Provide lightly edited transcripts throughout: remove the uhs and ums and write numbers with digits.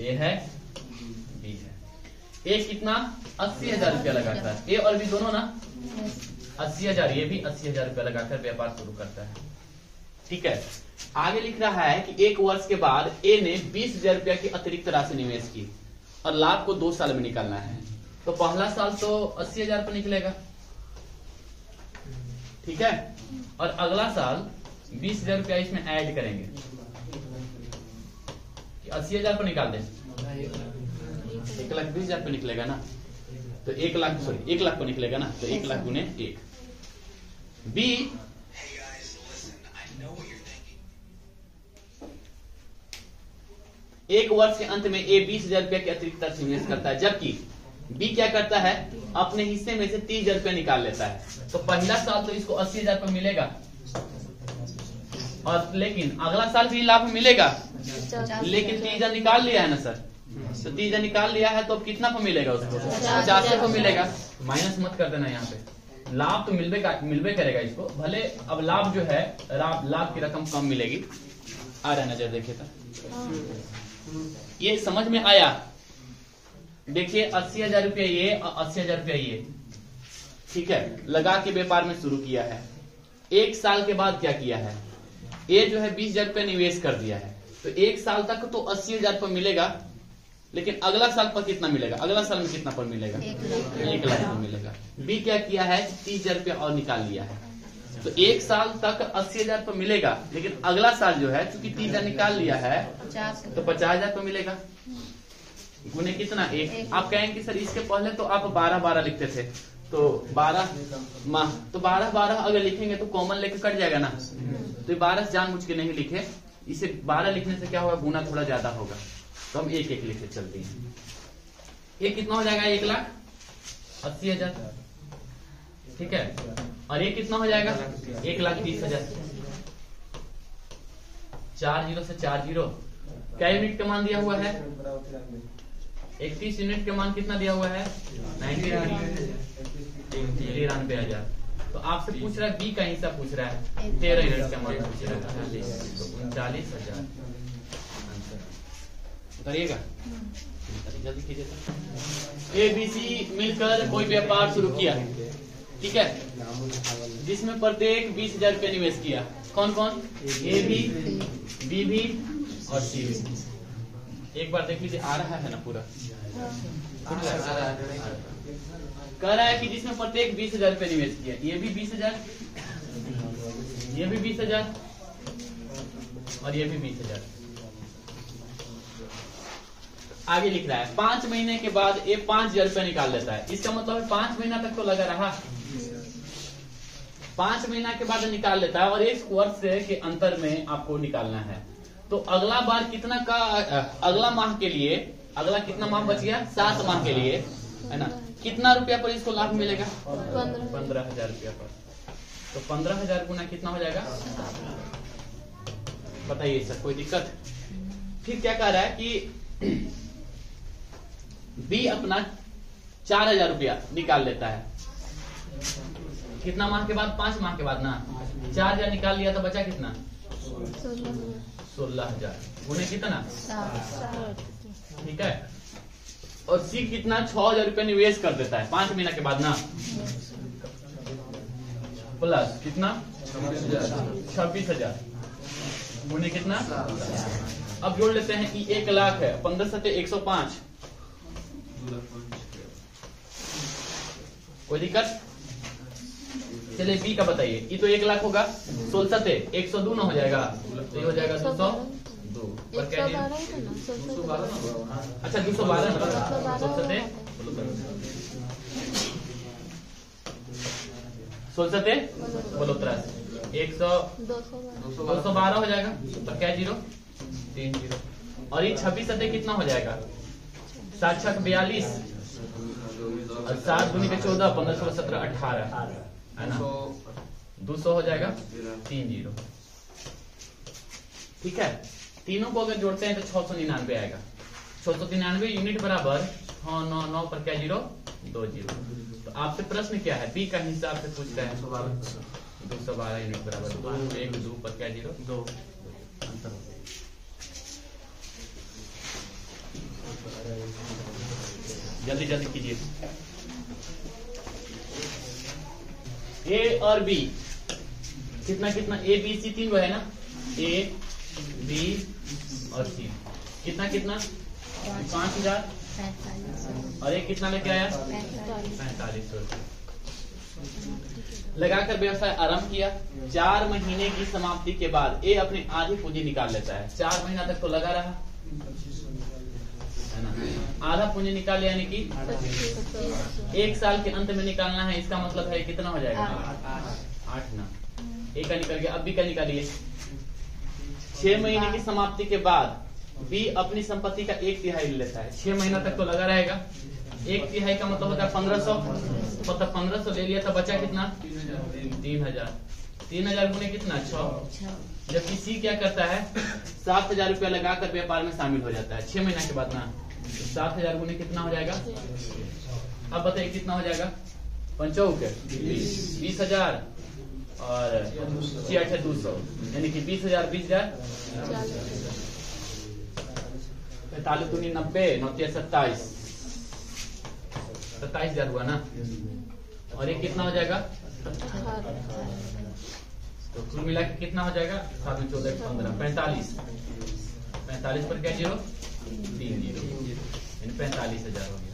ए है, बी है। ए कितना 80,000 रुपया लगाता है, ए और बी दोनों ना 80,000, ये भी 80,000 रुपया लगाकर व्यापार शुरू करता है। ठीक है, आगे लिख रहा है कि 1 वर्ष के बाद ए ने 20,000 रुपया की अतिरिक्त राशि निवेश की और लाभ को 2 साल में निकालना है। तो पहला साल तो 80,000 पर निकलेगा, ठीक है, और अगला साल 20,000 रुपया इसमें ऐड करेंगे। 80,000 पर निकाल दें, 1,20,000 पे निकलेगा ना, तो 1 लाख पर निकलेगा ना, तो 1 लाख गुने 1। बी 1 वर्ष के अंत में ए 20,000 रुपया के अतिरिक्त राशि निवेश करता है, जबकि बी क्या करता है, अपने हिस्से में से 30,000 रुपया निकाल लेता है। तो पहला साल तो इसको 80,000 पर मिलेगा, और लेकिन अगला साल भी लाभ मिलेगा, लेकिन 30,000 निकाल लिया है ना सर, तो 30,000 निकाल लिया है, तो अब कितना पर मिलेगा उसको, 50 पर मिलेगा। माइनस मत कर देना यहाँ पे, लाभ तो मिलबे करेगा इसको, भले अब लाभ जो है लाभ की रकम कम मिलेगी। आ रहा नजर देखिए तो ये समझ में आया। देखिए 80,000 रुपया ये और 80,000 रुपया ये, ठीक है, लगा के व्यापार में शुरू किया है। 1 साल के बाद क्या किया है, ये जो है 20,000 रुपया निवेश कर दिया है, तो 1 साल तक तो 80,000 पर मिलेगा, लेकिन अगला साल पर कितना मिलेगा, अगला साल में कितना पर मिलेगा, 1 लाख पर मिलेगा। बी क्या किया है, 30,000 रुपया और निकाल लिया है, तो 1 साल तक 80,000 पर मिलेगा, लेकिन अगला साल जो है चूंकि 30,000 निकाल लिया है तो 50,000 पर मिलेगा। गुने कितना, 1। आप कहेंगे सर इसके पहले तो आप 12-12 लिखते थे, तो 12 माह, तो 12-12 अगर लिखेंगे तो कॉमन लेके कट जाएगा ना, तो ये 12 जानबूझ के नहीं लिखे, इसे 12 लिखने से क्या होगा, गुना थोड़ा ज्यादा होगा, तो हम 1-1 लिखे चलते हैं। ये कितना हो जाएगा, 1,80,000, ठीक है, और ये कितना हो जाएगा, 1,30,000। 4 जीरो से 4 जीरो, क्या यूनिट का मान दिया हुआ है, 31 यूनिट का मान कितना दिया हुआ है, 93,000। तो आपसे पूछ रहा है, बी का हिस्सा पूछ रहा है, 13 यूनिट का मान पूछ रहा है, तो 39,000 करिएगा। जल्दी कीजिए। ए बी सी मिलकर कोई व्यापार शुरू किया, ठीक है, जिसमें प्रत्येक 20,000 रुपया निवेश किया। कौन कौन, ए भी, बी भी और सी भी। एक बार देख लीजिए, आ रहा है ना पूरा, कह रहा है कि जिसमें प्रत्येक 20,000 रुपया निवेश किया, ये भी 20,000, ये भी 20,000 और ये भी 20,000। आगे लिख रहा है 5 महीने के बाद ये 5,000 रुपया निकाल लेता है। इसका मतलब है 5 महीना तक तो लगा रहा, 5 महीना के बाद निकाल लेता है, और 1 वर्ष के अंतर में आपको निकालना है। तो अगला बार कितना का, अगला माह के लिए, अगला कितना माह बच गया, 7 माह के लिए, है ना, कितना रुपया पर इसको लाभ मिलेगा, 15,000 रुपया पर। तो 15,000 गुना कितना हो जाएगा, बताइए सर, कोई दिक्कत। फिर क्या कह रहा है कि बी अपना 4,000 रुपया निकाल लेता है, कितना माह के बाद, 5 माह के बाद ना, 4,000 निकाल लिया तो बचा कितना, 16,000 गुने कितना, ठीक है, और सी कितना 6,000 रुपया निवेश कर देता है 5 महीना के बाद ना, प्लस कितना 26,000 गुने कितना। अब जोड़ लेते हैं कि 1 लाख है, 15 सते 105, कोई दिक्कत। चलिए बी का बताइए, ये तो 1 लाख होगा, 16 सते 102 ना हो जाएगा, तो ये हो जाएगा 202 पर क्या है, अच्छा 212 16 सते बोलो 212 हो जाएगा, पर क्या 0 3 0, और ये 26 सते कितना हो जाएगा, 7 छक 42 और 7 दूनी के 14, 15 16 17 18 है ना, 200 हो जाएगा 3 0, ठीक है। तीनों को अगर जोड़ते हैं तो 699 आएगा। 699 यूनिट बराबर 699 पर क्या 0 2 0। तो आपसे प्रश्न क्या है, बी का हिस्सा आपसे पूछता है 212 यूनिट बराबर 2 1 2 पर क्या 0 2 आंसर हो गया। जल्दी जल्दी कीजिए। ए और बी कितना कितना, ए बी सी तीन गो है ना, ए बी और सी कितना कितना 5000 और एक कितना लेके आया 4500 लगाकर व्यवसाय आरंभ किया। 4 महीने की समाप्ति के बाद ए अपनी आधी पूंजी निकाल लेता है। 4 महीना तक तो लगा रहा है ना, आधा पूंजी निकाल लिया, यानी कि 1 साल के अंत में निकालना है। इसका मतलब है कितना हो जाएगा 8 ना, एक का निकल गया। अब बी का निकालिए। 6 महीने की समाप्ति के बाद बी अपनी संपत्ति का 1/3 ले लेता है। 6 महीना तक तो लगा रहेगा। 1/3 का मतलब होता है 1500, मतलब 1500 ले लिया था, बचा कितना 3000। 3000 गुने कितना 6। जबकि सी क्या करता है 7000 रुपया लगाकर व्यापार में शामिल हो जाता है 6 महीना के बाद ना। 7000 गुने कितना हो जाएगा, अब बताइए कितना हो जाएगा 5 20,000 और 200, यानी कि 20,000 20,000 45 दूनी 90, 9 27, 27,000 हुआ ना। और ये कितना हो जाएगा, तो कुल मिला के कितना हो जाएगा 7 में 14 15 45 पर क्या 0 3 0, यानी 45,000 हो गया।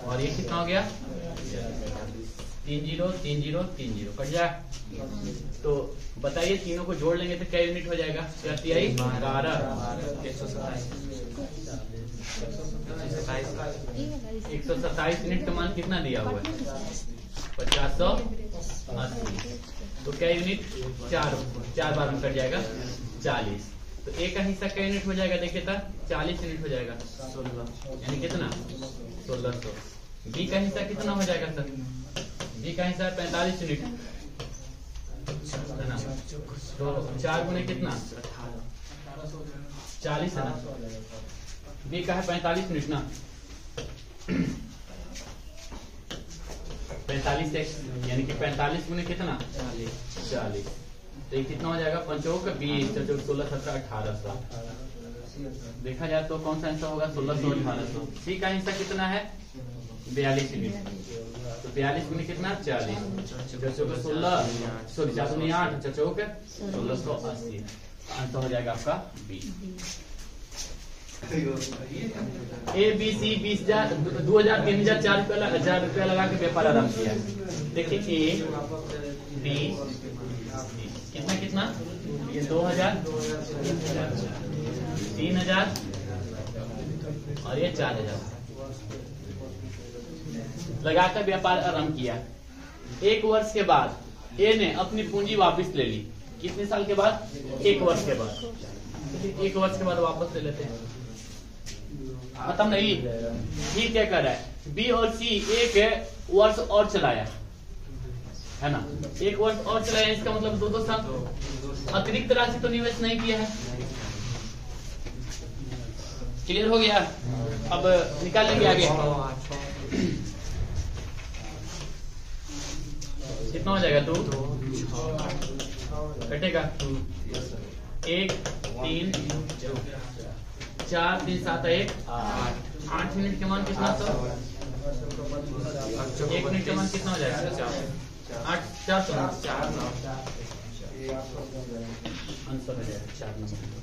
और ये कितना हो गया 3 0 3 0 3 0 कट जाए। तो बताइए तीनों को जोड़ लेंगे तो क्या यूनिट हो जाएगा 11 127 यूनिट का मान कितना दिया हुआ है 5080। तो क्या यूनिट 4 बार में कट जाएगा 40। तो ए का हिस्सा क्या यूनिट हो जाएगा देखिए था 40 यूनिट हो जाएगा 16, यानी कितना 1600। बी का हिस्सा कितना हो जाएगा सर, बी का हिस्सा 45 यूनिट है ना। तो 4 गुने कितना 40 है ना, बी का है 45 यूनिट ना 45 यानी कि 45 गुने कितना 40। तो ये कितना हो जाएगा 5 का 20 16 17 1800। देखा जाए तो कौन सा आंसर होगा 1600 1800। सी का हिस्सा कितना है 42 यूनिट, तो 42 गुने कितना 40, 16 सॉरी 4 दूनी 8 16 1680। आंसर हो जाएगा आपका बी। ए बी सी 20,000 2000 3000 4 रुपया लगा के व्यापार आरंभ किया। देखिए ए बी कितना कितना ये 2000 3000 और ये 4000 लगाकर व्यापार आरंभ किया। 1 वर्ष के बाद ए ने अपनी पूंजी वापस ले ली। कितने साल के बाद 1 वर्ष के बाद। 1 वर्ष के बाद वापस ले लेते हैं, खत्म नहीं। बी क्या कर रहा है बी और सी 1 वर्ष और चलाया है ना, 1 वर्ष और चलाया, इसका मतलब 2 साल अतिरिक्त राशि तो निवेश नहीं किया है। क्लियर हो गया। अब निकाल लेंगे आगे कितना हो जाएगा 2 कटेगा 1 3 4 3 7 1 8 यूनिट के मान कितना 1 यूनिट के मान कितना हो जाएगा 8 400 आंसर हो जाएगा 4 नंबर।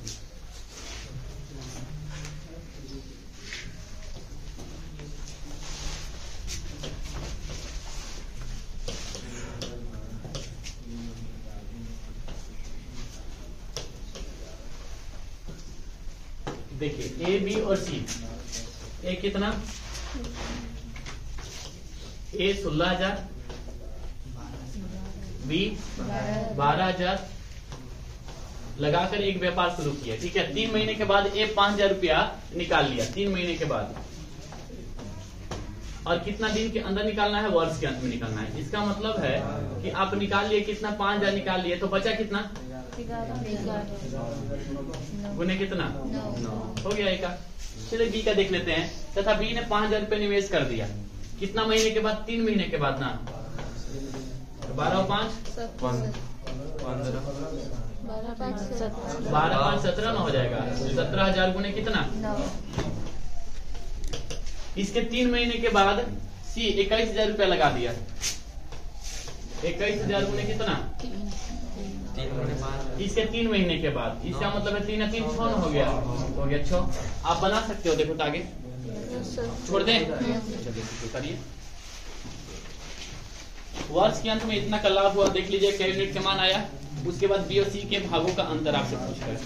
देखिए ए बी और सी, ए कितना ए 16,000 बी 12,000 लगाकर एक व्यापार शुरू किया। ठीक है, 3 महीने के बाद ए 5,000 रुपया निकाल लिया 3 महीने के बाद। और कितना दिन के अंदर निकालना है वर्ष के अंत में निकालना है। इसका मतलब है कि आप निकाल लिए कितना 5,000 निकाल लिए, तो बचा कितना गुने कितना 9 हो गया ए का। चलिए बी का देख लेते हैं। तथा बी ने 5,000 रुपये निवेश कर दिया कितना महीने के बाद 3 महीने के बाद ना 12 और 5 12 5 17 ना हो जाएगा। 17,000 गुने कितना इसके 3 महीने के बाद सी 21,000 रुपया लगा दिया। 21,000 गुने कितना? इसके 3 महीने के बाद, इसका मतलब है 3 3 6 हो गया, 6। आप बना सकते हो, देखो तो आगे छोड़ दें, करिए। वर्ष के अंत में इतना का लाभ हुआ, देख लीजिए क्या यूनिट का मान आया। उसके बाद बी और सी के भागों का अंतर आपसे पूछ रहा है।